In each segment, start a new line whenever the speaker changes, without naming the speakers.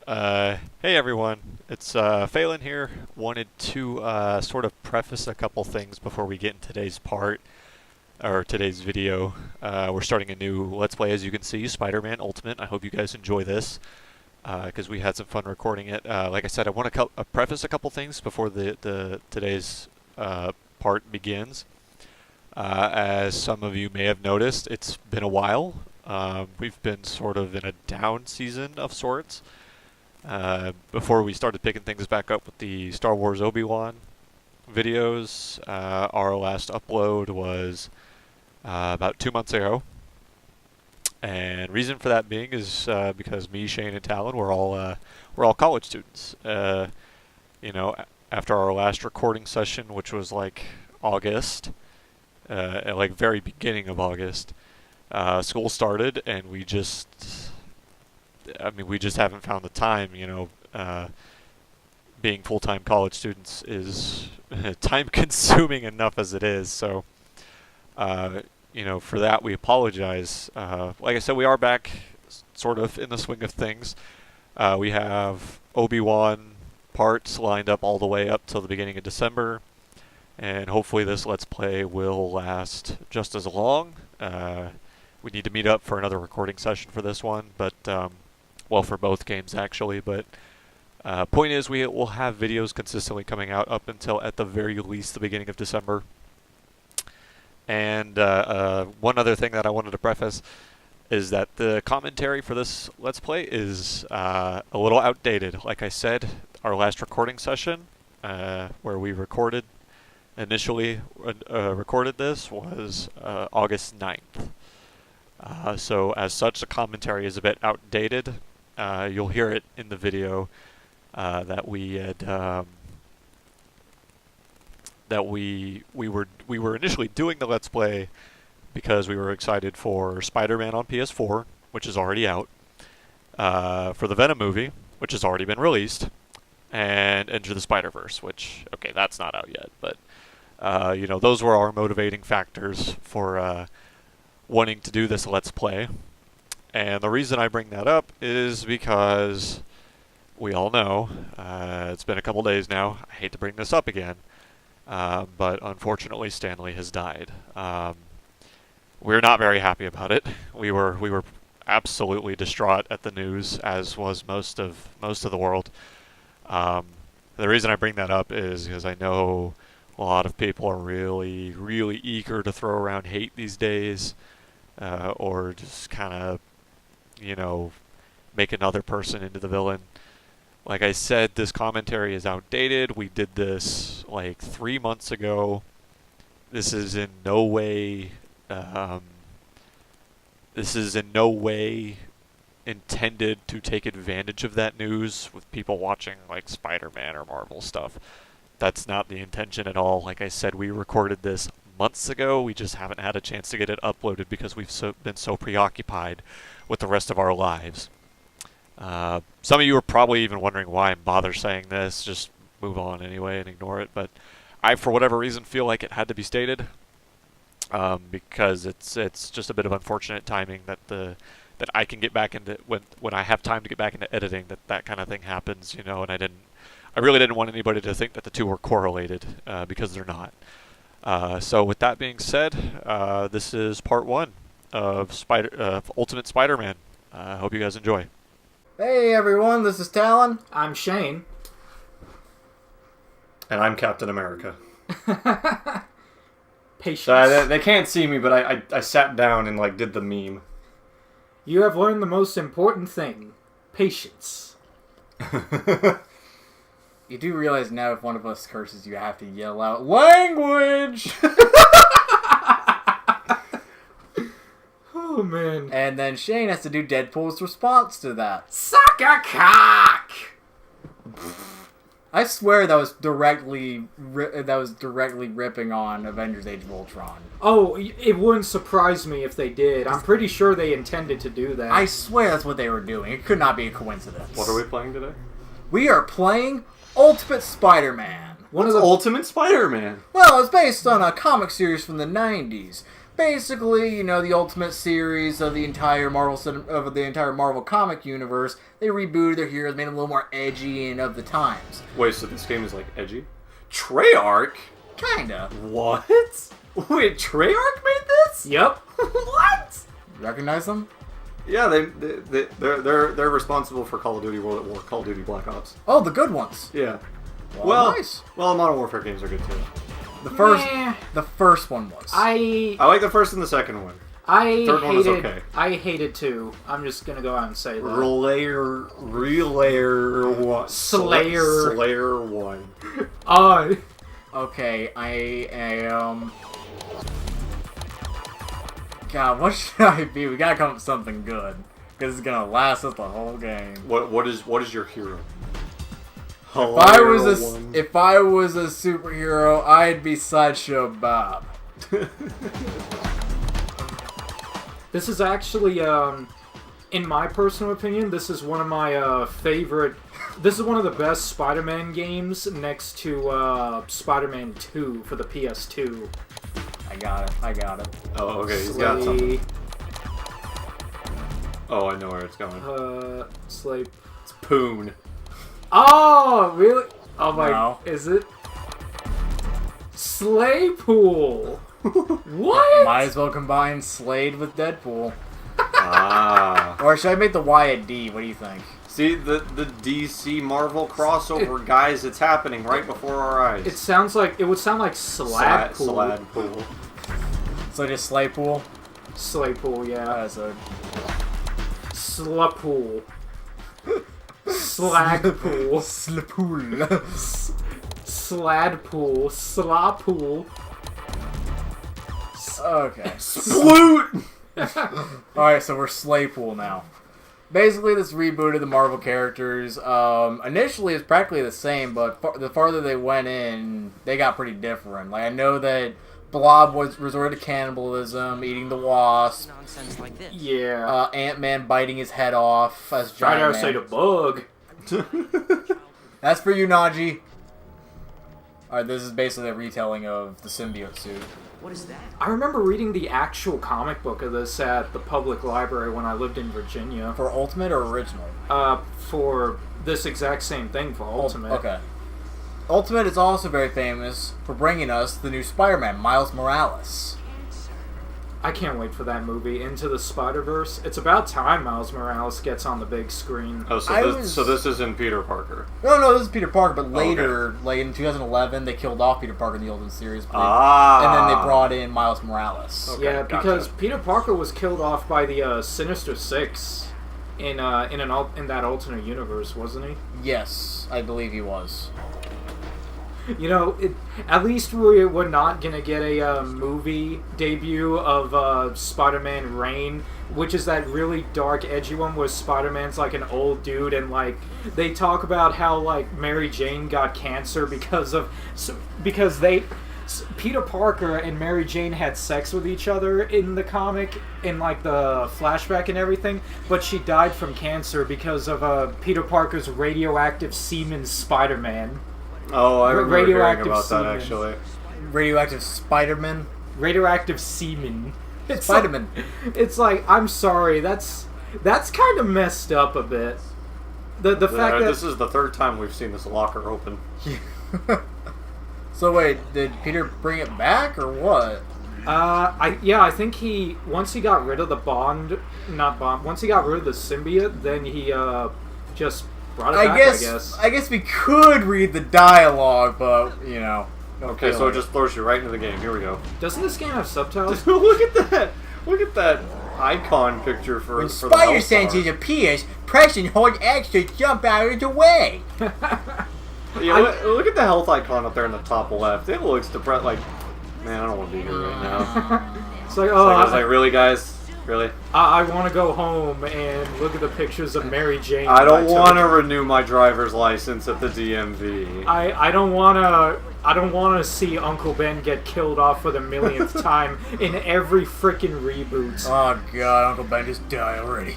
Hey everyone, it's Phelan here. Wanted to sort of preface a couple things before we get in today's part, or today's video. We're starting a new Let's Play, as you can see, Spider-Man Ultimate. I hope you guys enjoy this, because we had some fun recording it. Like I said, I want to preface a couple things before the today's part begins. As some of you may have noticed, it's been a while. We've been sort of in a down season of sorts. Before we started picking things back up with the Star Wars Obi-Wan videos, our last upload was about 2 months ago. And reason for that being is because me, Shane, and Talon we're all college students. After our last recording session, which was like August, like very beginning of August, school started, and we just haven't found the time. Being full-time college students is time-consuming enough as it is. So, for that we apologize. Like I said, we are back, sort of in the swing of things. We have Obi-Wan parts lined up all the way up till the beginning of December, and hopefully this Let's Play will last just as long. We need to meet up for another recording session for this one, but well, for both games actually, but point is we will have videos consistently coming out up until at the very least the beginning of December. And one other thing that I wanted to preface is that the commentary for this Let's Play is a little outdated. Like I said, our last recording session, where we initially recorded this, was August 9th. So as such, the commentary is a bit outdated. You'll hear it in the video that we had that we were initially doing the Let's Play because we were excited for Spider-Man on PS4, which is already out, for the Venom movie, which has already been released, and Enter the Spider-Verse, which, okay, that's not out yet, but those were our motivating factors for wanting to do this Let's Play. And the reason I bring that up is because we all know, it's been a couple days now, I hate to bring this up again, but unfortunately Stanley has died. We're not very happy about it. We were absolutely distraught at the news, as was most of the world. The reason I bring that up is because I know a lot of people are really, really eager to throw around hate these days, or just kind of, make another person into the villain. Like I said, this commentary is outdated. We did this like 3 months ago. This is in no way, intended to take advantage of that news with people watching like Spider-Man or Marvel stuff. That's not the intention at all. Like I said, we recorded this months ago. We just haven't had a chance to get it uploaded because we've been so preoccupied with the rest of our lives. Some of you are probably even wondering why I'm bother saying this. Just move on anyway and ignore it. But I, for whatever reason, feel like it had to be stated, because it's just a bit of unfortunate timing that I can get back into when I have time to get back into editing, that kind of thing happens, and I really didn't want anybody to think that the two were correlated, because they're not. So with that being said, this is part 1 of Ultimate Spider-Man. I hope you guys enjoy.
Hey everyone, this is Talon.
I'm Shane.
And I'm Captain America.
Patience.
So they can't see me, but I sat down and did the meme.
You have learned the most important thing. Patience.
You do realize now if one of us curses, you have to yell out, "Language!"
Oh, man.
And then Shane has to do Deadpool's response to that.
Suck a cock!
I swear that was directly ripping on Avengers Age of Ultron.
Oh, it wouldn't surprise me if they did. I'm pretty sure they intended to do that.
I swear that's what they were doing. It could not be a coincidence.
What are we playing today?
We are playing Ultimate Spider-Man.
Ultimate Spider-Man?
Well, it's based on a comic series from the 90s. basically, you know, the Ultimate series of the entire Marvel comic universe. They rebooted their heroes, made them a little more edgy and of the times.
Wait, so this game is like edgy? Treyarch?
Kinda.
What? Wait, Treyarch made this?
Yep.
What?
Recognize them?
Yeah, they're responsible for Call of Duty World at War, Call of Duty Black Ops.
Oh, the good ones.
Yeah.
Well, nice.
Well, Modern Warfare games are good too.
The first one was.
I like the first and the second one. Third one is okay.
I hated 2. I'm just gonna go out and say that.
Relayer 1. Slayer 1.
Okay, I am. God, what should I be? We gotta come up with something good, because it's gonna last us the whole game.
What is your hero?
If I was a superhero, I'd be Sideshow Bob.
This is actually, in my personal opinion, this is one of my favorite. This is one of the best Spider-Man games next to Spider-Man 2 for the PS2.
I got it.
Oh, okay, he's got something. Oh, I know where it's going.
Slaypool.
It's Poon.
Oh, really? Oh my,
No.
is it? Slaypool. What?
Might as well combine Slade with Deadpool.
Ah.
Or should I make the Y a D? What do you think?
See, the DC Marvel crossover, guys, it's happening right before our eyes.
It would sound like Sladpool.
Sladpool.
So just Slaypool?
Slaypool, yeah.
So
Slapool. Slagpool.
Slapool.
Sladpool. Slapool.
Okay.
Sploot!
Alright, so we're Slaypool now. Basically, this rebooted the Marvel characters. Initially, it's practically the same, but the farther they went in, they got pretty different. Like, I know that Blob was resorted to cannibalism, eating the Wasp.
Nonsense like this.
Yeah.
Ant-Man biting his head off as
Try
Giant
to
Man.
say the bug.
That's for you, Najee. Alright, this is basically a retelling of the symbiote suit.
What is that?
I remember reading the actual comic book of this at the public library when I lived in Virginia.
For Ultimate or original?
For this exact same thing for Ultimate.
Okay. Ultimate is also very famous for bringing us the new Spider-Man, Miles Morales.
I can't wait for that movie, Into the Spider-Verse. It's about time Miles Morales gets on the big screen.
Oh, so this isn't Peter Parker.
No, this is Peter Parker, but later,
Okay.
like in 2011, they killed off Peter Parker in the Ultimate series. And then they brought in Miles Morales.
Okay,
Yeah,
gotcha.
because Peter Parker was killed off by the Sinister Six in that alternate universe, wasn't he?
Yes, I believe he was.
You know, at least we're not gonna get a movie debut of Spider-Man Reign, which is that really dark, edgy one where Spider-Man's like an old dude, and like they talk about how like Mary Jane got cancer because Peter Parker and Mary Jane had sex with each other in the comic, in like the flashback and everything, but she died from cancer because of Peter Parker's radioactive semen Spider-Man.
Oh, I remember hearing
radioactive
about
semen.
that, actually.
Radioactive Spider-Man?
Radioactive semen. It's
Spider-Man.
It's like, I'm sorry, that's kind of messed up a bit. The fact that
This is the third time we've seen this locker open.
So wait, did Peter bring it back or what?
I think once he got rid of once he got rid of the symbiote, then he just brought it back,
I guess we could read the dialogue, but you know.
Okay, so it just throws you right into the game. Here we go.
Doesn't this game have subtitles?
Look at that! Look at that icon picture for
When
the
spider
Hellstar.
senses appears, press and hold X to jump out of the way.
Yeah, look at the health icon up there in the top left. It looks depressed. Like, man, I don't want to be here right now.
It's like,
I was like, really, guys? Really?
I want to go home and look at the pictures of Mary Jane.
I don't
that
want to
took.
renew my driver's license at the DMV.
I don't want to see Uncle Ben get killed off for the millionth time in every freaking reboot.
Oh god, Uncle Ben just died already.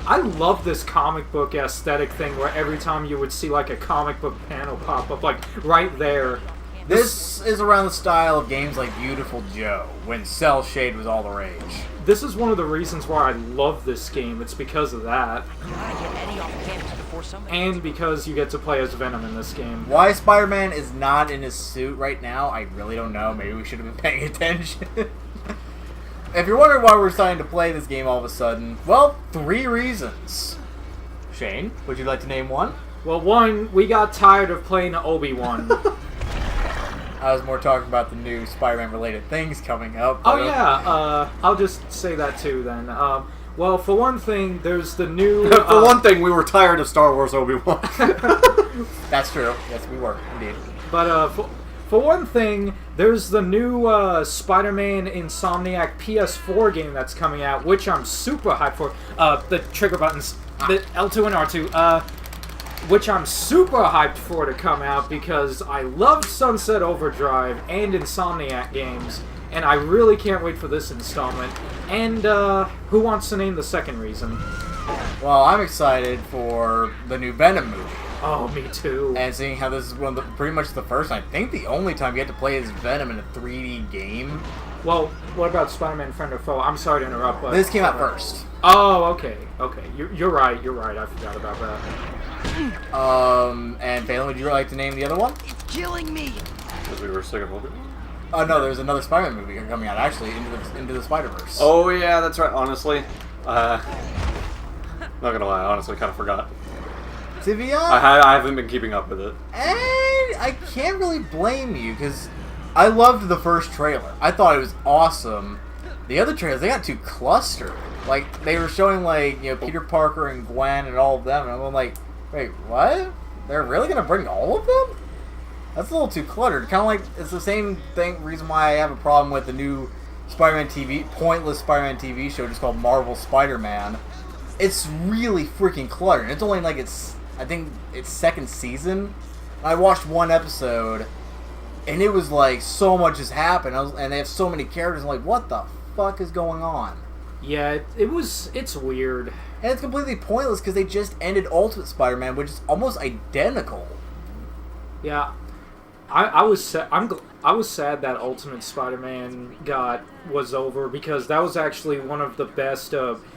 I love this comic book aesthetic thing where every time you would see like a comic book panel pop up, like right there,
This is around the style of games like Beautiful Joe, when Cell Shade was all the rage.
This is one of the reasons why I love this game. It's because of that. And because you get to play as Venom in this game.
Why Spider-Man is not in his suit right now, I really don't know. Maybe we should have been paying attention. If you're wondering why we're deciding to play this game all of a sudden, well, 3 reasons. Shane, would you like to name one?
Well, one, we got tired of playing Obi-Wan.
I was more talking about the new Spider-Man related things coming up.
Oh yeah, I'll just say that too then. Well, for one thing, there's the new...
For one thing, we were tired of Star Wars Obi-Wan.
That's true. Yes, we were, indeed.
But for one thing, there's the new Spider-Man Insomniac PS4 game that's coming out, which I'm super hyped for. The trigger buttons, the L2 and R2, which I'm super hyped for to come out because I love Sunset Overdrive and Insomniac games, and I really can't wait for this installment. And who wants to name the second reason?
Well, I'm excited for the new Venom movie.
Oh, me too.
And seeing how this is one of the, pretty much the first, I think the only time you get to play as Venom in a 3D game.
Well, what about Spider-Man Friend or Foe? I'm sorry to interrupt, but...
This came out first.
Oh, okay. You're right, I forgot about that.
And Phelan, would you like to name the other one?
It's killing me.
Because we were sick of Obi-Wan.
Oh no, there's another Spider-Man movie coming out, actually, into the Spider-Verse.
Oh yeah, that's right. Honestly, not gonna lie, I honestly kind of forgot.
To be
I haven't been keeping up with it.
And I can't really blame you, because I loved the first trailer. I thought it was awesome. The other trailers, they got too clustered. Like, they were showing, like, you know, Peter Parker and Gwen and all of them, and I'm like, wait, what? They're really gonna bring all of them? That's a little too cluttered. Kind of like, it's the same reason why I have a problem with the new pointless Spider-Man TV show just called Marvel Spider-Man. It's really freaking cluttered. It's only like I think it's second season. I watched one episode, and it was like so much has happened, and they have so many characters. I'm like, what the fuck is going on?
Yeah, it's weird.
And it's completely pointless because they just ended Ultimate Spider-Man, which is almost identical.
Yeah, I was sad that Ultimate Spider-Man was over because that was actually one of the best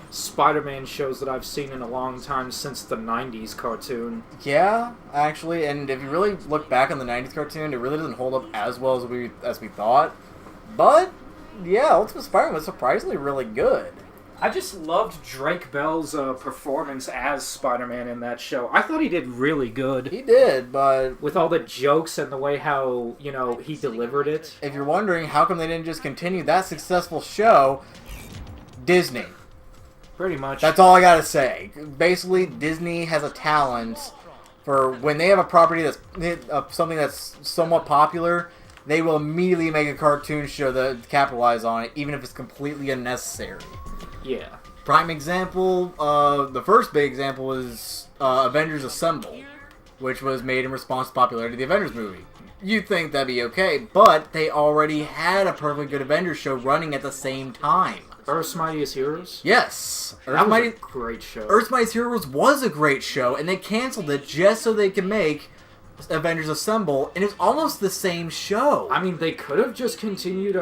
Spider-Man shows that I've seen in a long time since the '90s cartoon.
Yeah, actually, and if you really look back on the '90s cartoon, it really doesn't hold up as well as we thought. But yeah, Ultimate Spider-Man was surprisingly really good.
I just loved Drake Bell's performance as Spider-Man in that show. I thought he did really good.
He did, but...
with all the jokes and the way how, you know, he delivered it.
If you're wondering how come they didn't just continue that successful show, Disney.
Pretty much.
That's all I gotta say. Basically, Disney has a talent for when they have a property that's something that's somewhat popular, they will immediately make a cartoon show that capitalize on it, even if it's completely unnecessary.
Yeah.
Prime example, the first big example is Avengers Assemble, which was made in response to popularity of the Avengers movie. You'd think that'd be okay, but they already had a perfectly good Avengers show running at the same time.
Earth's Mightiest Heroes?
Yes.
That was a great show.
Earth's Mightiest Heroes was a great show, and they canceled it just so they could make Avengers Assemble, and it's almost the same show.
I mean, they could have just continued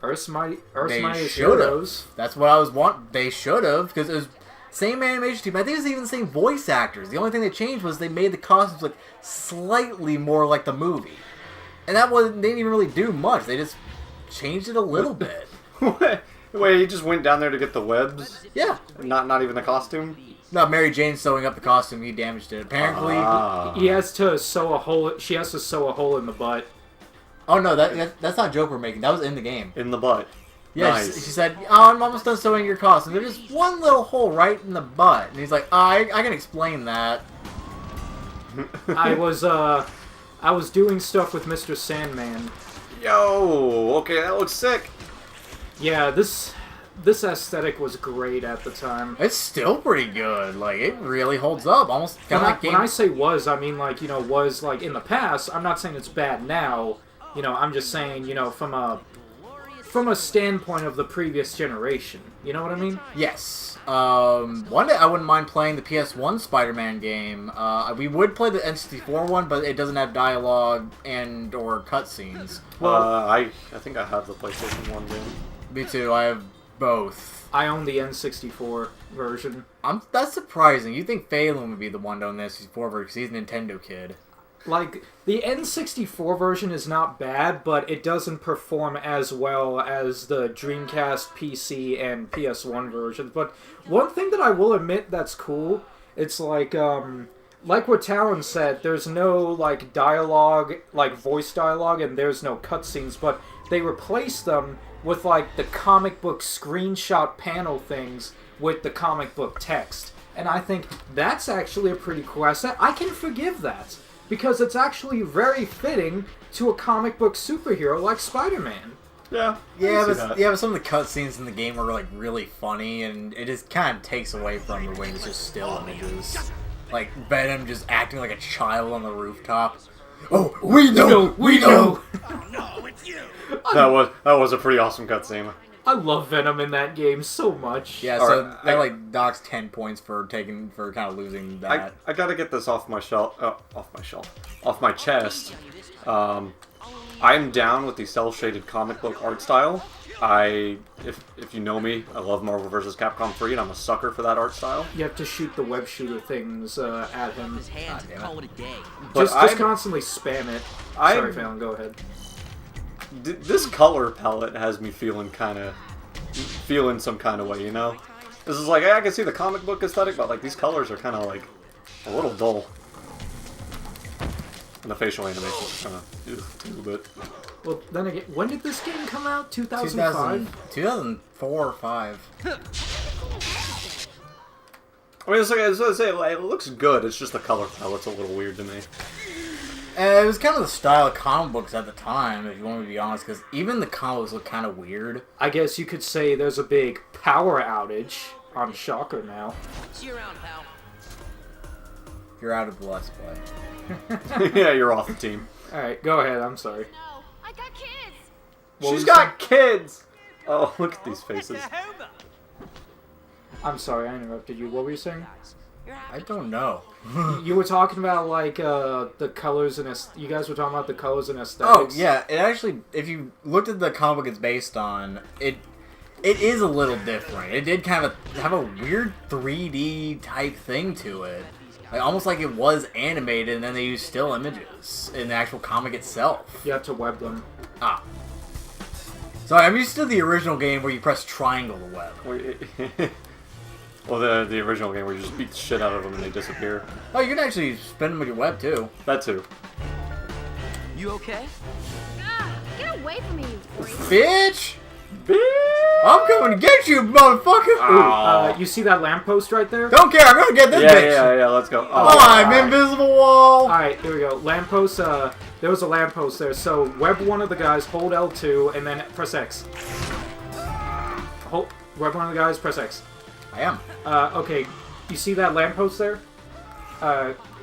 Earth's Mightiest Heroes.
That's what I was wanting. They should have, because it was same animation team. I think it's even the same voice actors. The only thing they changed was they made the costumes look slightly more like the movie, and they didn't even really do much. They just changed it a little bit.
Wait, he just went down there to get the webs?
Yeah.
Not even the costume?
No, Mary Jane's sewing up the costume. He damaged it. Apparently,
he has to sew a hole. She has to sew a hole in the butt.
Oh no, that's not a joke we're making. That was in the game.
In the butt.
Yeah,
Nice.
she said, "Oh, I'm almost done sewing your costume. There's just one little hole right in the butt." And he's like, I can explain that."
I was doing stuff with Mr. Sandman.
Yo, okay, that looks sick.
Yeah, this aesthetic was great at the time.
It's still pretty good. Like, it really holds up. Almost kind of like
When I say was, I mean like, you know, was like in the past. I'm not saying it's bad now. You know, I'm just saying, you know, from a standpoint of the previous generation. You know what I mean?
Yes. One day I wouldn't mind playing the PS1 Spider-Man game. We would play the N64 one, but it doesn't have dialogue and or cutscenes.
I think I have the PlayStation 1 game.
Me too. I have both.
I own the N64 version.
That's surprising. You think Phelan would be the one to own the N64 version because he's a Nintendo kid.
Like, the N64 version is not bad, but it doesn't perform as well as the Dreamcast, PC, and PS1 versions. But one thing that I will admit that's cool, it's like what Talon said, there's no, like, dialogue, like, voice dialogue, and there's no cutscenes, but they replace them with, like, the comic book screenshot panel things with the comic book text. And I think that's actually a pretty cool asset. I can forgive that. Because it's actually very fitting to a comic book superhero like Spider-Man.
Yeah.
But some of the cutscenes in the game are like really funny, and it just kind of takes away from the when it's just still images. Like Venom just acting like a child on the rooftop. Oh, we know.
No, it's you.
That was a pretty awesome cutscene.
I love Venom in that game so much.
Yeah, so that like docks 10 points for kind of losing that.
I gotta get this off my chest. I'm down with the cel-shaded comic book art style. If you know me, I love Marvel vs. Capcom 3, and I'm a sucker for that art style.
You have to shoot the web shooter things at him.
His hands and call it a day.
Just constantly spam it. Sorry, Fallon, go ahead.
This color palette has me feeling some kind of way, you know? This is like, I can see the comic book aesthetic, but like these colors are kind of like a little dull. And the facial animation is kind of a little bit.
Well, then again, when did this game come out? 2005?
2004 or 5.
I mean, it's like, as I say, it looks good, it's just the color palette's a little weird to me.
It was kind of the style of comic books at the time, if you want me to be honest, because even the comics look kind of weird.
I guess you could say there's a big power outage on Shocker now.
See you around, pal.
You're out of the Let's Play.
Yeah, you're off the team.
Alright, go ahead, I'm sorry.
No, I got kids.
She's got kids! Oh, look at these faces.
I'm sorry, I interrupted you. What were you saying?
I don't know.
You were talking about, like, the colors and... You guys were talking about the colors and
Oh,
aesthetics.
yeah, it actually, if you looked at the comic book it's based on, it is a little different. It did kind of have a weird 3D type thing to it. Like, almost like it was animated and then they used still images in the actual comic itself.
You have to web them.
Ah. So I'm used to the original game where you press triangle to web.
Well, the original game where you just beat the shit out of them and they disappear.
Oh, you can actually spin them with your web, too.
That too.
You okay?
Ah, get away from me, you freak.
Bitch! I'm coming to get you, motherfucker!
You see that lamppost right there?
Don't care, I'm gonna get this bitch!
Yeah, let's go.
I'm invisible wall!
Alright, here we go. Lamppost, there was a lamppost there, so web one of the guys, hold L2, and then press X. Web one of the guys, press X.
I am.
Okay, you see that lamppost there?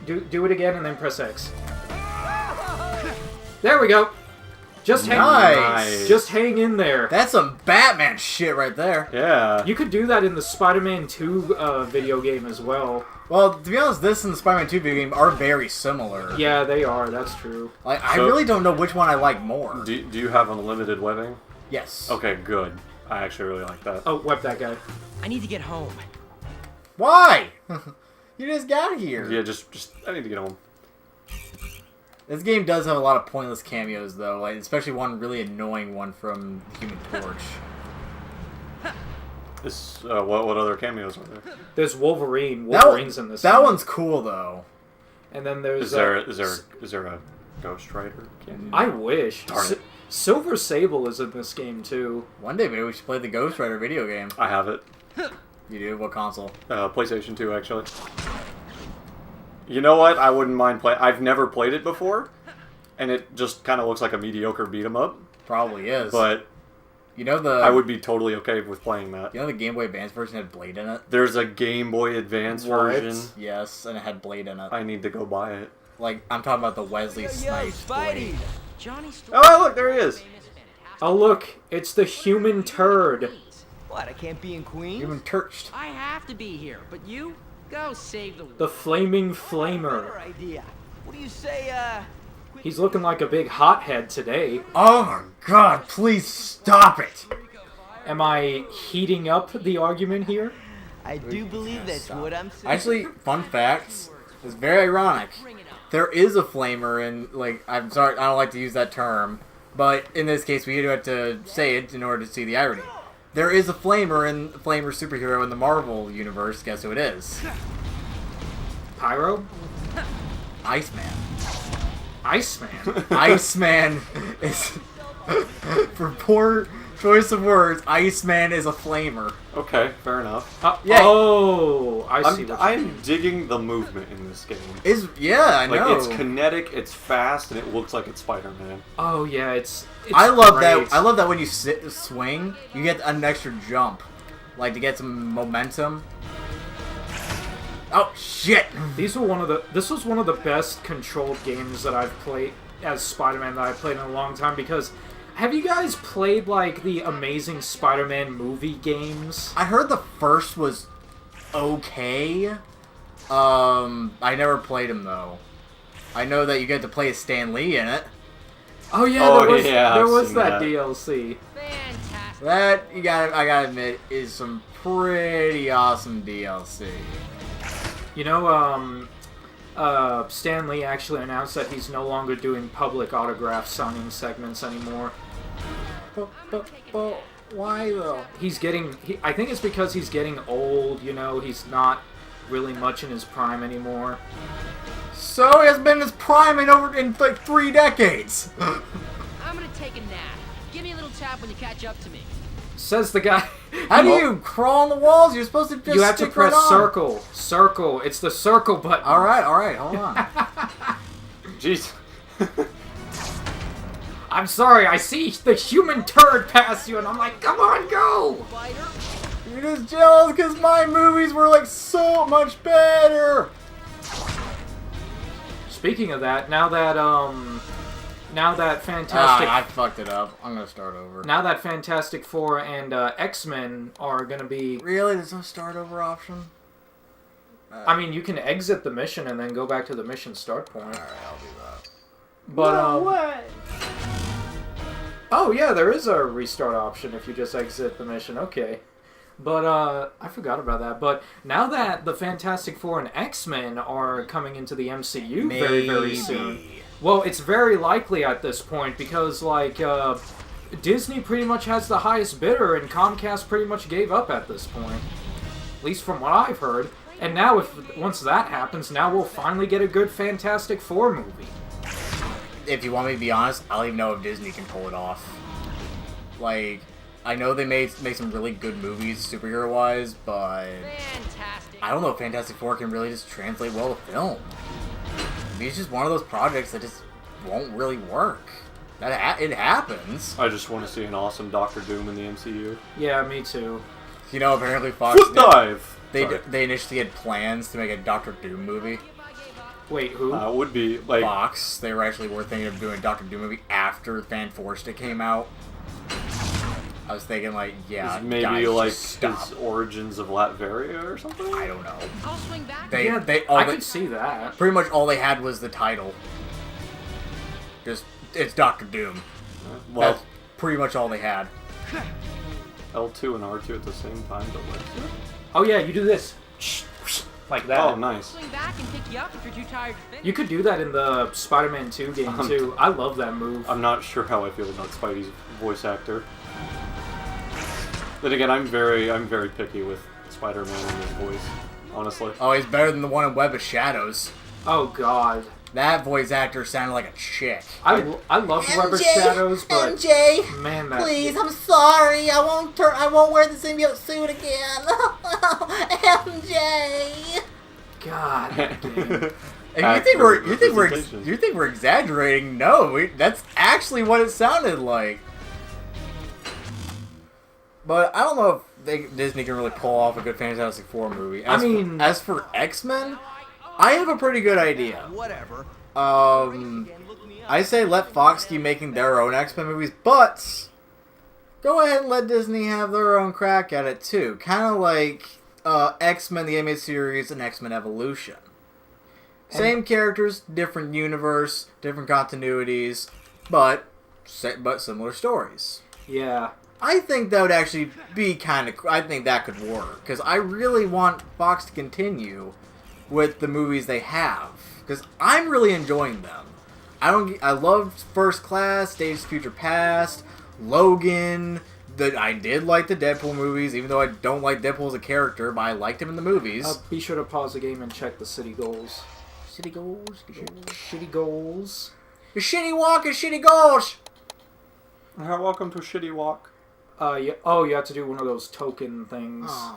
Do it again and then press X. There we go! Just hang in there.
That's some Batman shit right there.
Yeah.
You could do that in the Spider-Man 2 video game as well.
Well, to be honest, this and the Spider-Man 2 video game are very similar.
Yeah, they are. That's true.
Like, I really don't know which one I like more.
Do you have unlimited webbing?
Yes.
Okay, good. I actually really like that.
Oh, web that guy.
I need to get home.
Why? You just got here.
Yeah, just I need to get home.
This game does have a lot of pointless cameos, though, like especially one really annoying one from Human Torch.
What other cameos are there?
There's Wolverine. Wolverine's in this.
That
one.
one's cool, though.
And then there's.
Is there a Ghost Rider cameo?
I wish.
Darn it.
Silver Sable is in this game too.
One day maybe we should play the Ghost Rider video game.
I have it.
You do? What console?
PlayStation 2, actually. You know what? I wouldn't mind playing. I've never played it before, and it just kind of looks like a mediocre beat 'em up.
Probably is.
But
you know
I would be totally okay with playing that.
You know the Game Boy Advance version had Blade in it?
There's a Game Boy Advance version.
Yes, and it had Blade in it.
I need to go buy it.
Like, I'm talking about the Wesley Snipes Blade.
Johnny
Oh, look, there he is.
Oh look, it's the human turd.
What, I can't be in Queens?
You've been torched.
I have to be here, but you go save the
The Flaming
Better
Flamer.
idea. What do you say,
He's looking like a big hothead today.
Oh my god, please stop it!
Am I heating up the argument here?
I do believe that's what I'm saying.
Actually, fun facts. It's very ironic. There is a flamer in, like, I'm sorry, I don't like to use that term, but in this case we do have to say it in order to see the irony. There is a flamer superhero in the Marvel universe. Guess who it is?
Pyro?
Iceman.
Iceman?
Iceman is, for poor choice of words, Iceman is a flamer.
Okay, fair enough.
Yeah.
Oh, I see what you
I'm
mean.
digging the movement in this game.
Yeah, I
Like,
know.
it's kinetic, it's fast, and it looks like it's Spider-Man.
Oh, yeah, it's
I love
great.
that. I love that when you swing, you get an extra jump, like to get some momentum. Oh shit!
This was one of the best controlled games that I've played as Spider-Man that I've played in a long time, because have you guys played like the Amazing Spider-Man movie games?
I heard the first was okay. I never played him though. I know that you get to play as Stan Lee in it.
Oh yeah,
Oh,
there was,
yeah,
there
I've
was
seen
that
that.
DLC.
Fantastic.
That I gotta admit is some pretty awesome DLC.
You know, Stan Lee actually announced that he's no longer doing public autograph signing segments anymore.
But why though?
I think it's because he's getting old, you know, he's not really much in his prime anymore.
So he has been in his prime in like 3 decades.
I'm gonna take a nap. Give me a little tap when you catch up to me.
Says the guy.
How do you crawl on the walls? You're supposed to just
You have to
stick
press
right on.
circle. Circle. It's the circle button.
All right, hold on.
Jeez.
I'm sorry, I see the human turd pass you, and I'm like, come on, go!
Spider?
You're just jealous because my movies were like so much better.
Speaking of that, now that Fantastic,
I fucked it up. I'm gonna start over.
now that Fantastic Four and X-Men are gonna be,
Really? There's no start over option?
I mean, you can exit the mission and then go back to the mission start point.
Alright, I'll do that.
But
What?
oh yeah, there is a restart option if you just exit the mission. Okay. But I forgot about that. But now that the Fantastic Four and X-Men are coming into the MCU very, very soon. Well, it's very likely at this point because, like, Disney pretty much has the highest bidder and Comcast pretty much gave up at this point. At least from what I've heard. And now, once that happens, now we'll finally get a good Fantastic Four movie.
If you want me to be honest, I don't even know if Disney can pull it off. Like, I know they make some really good movies superhero-wise, but
Fantastic.
I don't know if Fantastic Four can really just translate well to film. I mean, it's just one of those projects that just won't really work. It happens.
I just want to see an awesome Doctor Doom in the MCU.
Yeah, me too.
You know, apparently Fox
Foot dive! Sorry.
they initially had plans to make a Doctor Doom movie.
Wait, who?
Would be, like...
Fox, they were thinking of doing a Doctor Doom movie after Fan Forced came out. I was thinking, like, yeah,
maybe,
guys,
like,
just stop.
his origins of Latveria or something?
I don't know.
I'll swing back.
I could see that.
Pretty much all they had was the title. It's Doctor Doom.
Well,
That's pretty much all they had.
L2 and R2 at the same time, but like...
Oh yeah, you do this. Like that.
Oh, nice.
Swing back and pick you up if you're too tired to finish.
You could do that in the Spider-Man 2 game too. I love that move.
I'm not sure how I feel about Spidey's voice actor. Then again, I'm very picky with Spider-Man and his voice, honestly.
Oh, he's better than the one in Web of Shadows.
Oh god.
That voice actor sounded like a chick.
I love Web of Shadows, but
MJ,
man, that
please, I'm sorry. I won't wear the symbiote suit again. MJ.
god damn.
And you think we're exaggerating? No, that's actually what it sounded like. But I don't know if Disney can really pull off a good Fantastic Four movie. As for X-Men, I have a pretty good idea.
Whatever.
I say let Fox keep making their own X-Men movies, but go ahead and let Disney have their own crack at it too. Kind of like X-Men the animated series and X-Men Evolution. Same characters, different universe, different continuities, but similar stories.
Yeah.
I think that would actually be kind of... I think that could work. Because I really want Fox to continue with the movies they have. Because I'm really enjoying them. I loved First Class, Days of Future Past, Logan. I did like the Deadpool movies, even though I don't like Deadpool as a character, but I liked him in the movies.
Be sure to pause the game and check the city goals.
Shitty goals.
Shitty goals.
The shitty walk and shitty goals.
Welcome to Shitty Walk.
You have to do one of those token things.
Aww.